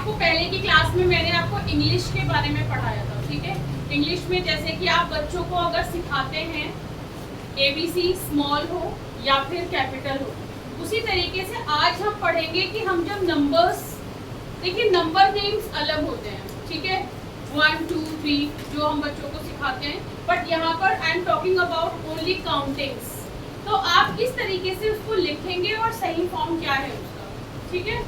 आपको पहले की क्लास में मैंने आपको इंग्लिश के बारे में पढ़ाया था, ठीक है। इंग्लिश में जैसे कि आप बच्चों को अगर सिखाते हैं ABC स्मॉल हो या फिर कैपिटल हो, उसी तरीके से आज हम पढ़ेंगे कि हम जब नंबर्स, देखिए नंबर नेम्स अलग होते हैं, ठीक है, 1 2 3 जो हम बच्चों को सिखाते हैं, बट यहाँ पर I am talking about only countings. तो आप किस तरीके से उसको लिखेंगे और सही फॉर्म क्या है उसका, ठीक है।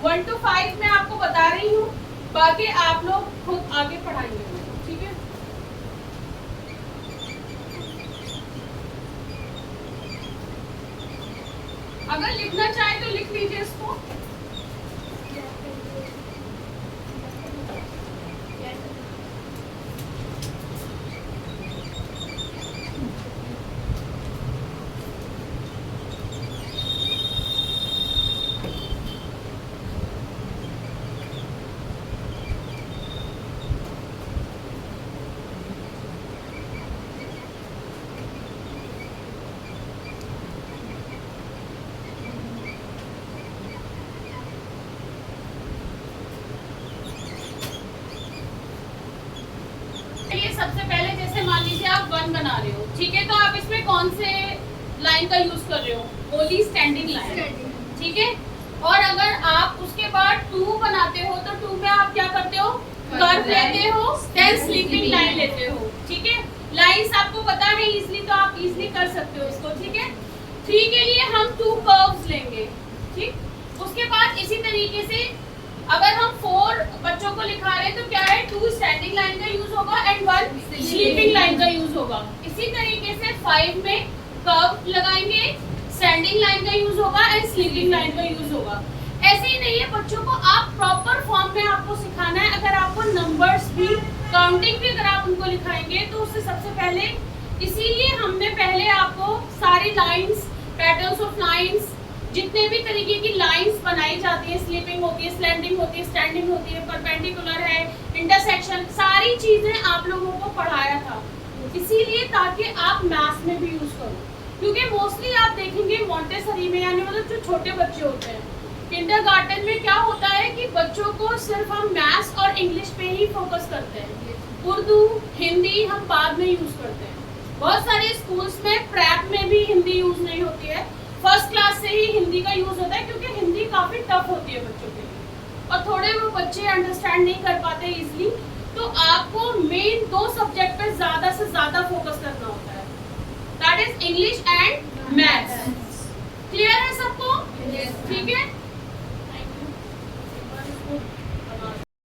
1 to 5 मैं आपको बता रही हूँ, बाकी आप लोग खुद आगे पढ़ाएंगे, ठीक है। अगर लिखना चाहे तो लिख लीजिए इसको। सबसे पहले जैसे मान लीजिए आप 1 बना रहे हो, ठीक है, तो आप इसमें कौन से लाइन का यूज कर रहे हो? ओनली स्टैंडिंग लाइन, ठीक है। और अगर आप उसके बाद 2 बनाते हो तो 2 में आप क्या करते हो? कर्व लेते हो, देन स्लीपिंग लाइन लेते हो, ठीक है। लाइंस आपको पता है इजीली, तो आप इजीली कर सकते हो इसको, ठीक है। 3 के लिए हम 2 कर्व्स लेंगे, ठीक। उसके बाद इसी तरीके से अगर हम 4 बच्चों को लिखा रहे हैं तो क्या है? 2 स्टैंडिंग लाइन का यूज होगा एंड 1 स्लीपिंग लाइन का यूज होगा। इसी तरीके से 5 में कर्व लगाएंगे, स्टैंडिंग लाइन का यूज होगा एंड स्लीपिंग लाइन का यूज होगा। ऐसे ही नहीं है, बच्चों को आप प्रॉपर फॉर्म में आपको सिखाना है। अगर आपको नंबर्स भी, काउंटिंग भी अगर आप उनको लिखाएंगे तो उससे सबसे पहले, इसीलिए हमने पहले आपको सारी लाइंस, पैटर्न्स ऑफ लाइंस, जितने भी तरीके की लाइंस बनाई जाती है, स्लीपिंग होती है, स्लैंडिंग होती है, स्टैंडिंग होती है, परपेंडिकुलर है, इंटरसेक्शन, सारी चीजें आप लोगों को पढ़ाया था, इसीलिए ताकि आप मैथ्स में भी यूज करो। क्योंकि मोस्टली आप देखेंगे मॉन्टेसरी में, यानी मतलब जो छोटे बच्चे होते हैं, किंडरगार्टन में क्या होता है कि बच्चों को सिर्फ हम मैथ्स और इंग्लिश पे ही फोकस करते हैं, उर्दू हिंदी हम बाद में यूज करते हैं। बहुत सारे स्कूल्स में प्रैप में भी हिंदी यूज नहीं होती है, फर्स्ट क्लास से ही हिंदी का यूज होता है, क्योंकि हिंदी काफी टफ होती है बच्चों के लिए और थोड़े वो बच्चे अंडरस्टैंड नहीं कर पाते इजीली। तो आपको मेन 2 सब्जेक्ट पे ज्यादा से ज्यादा फोकस करना होता है, that is English and maths. Clear है सबको? ठीक है, थैंक यू।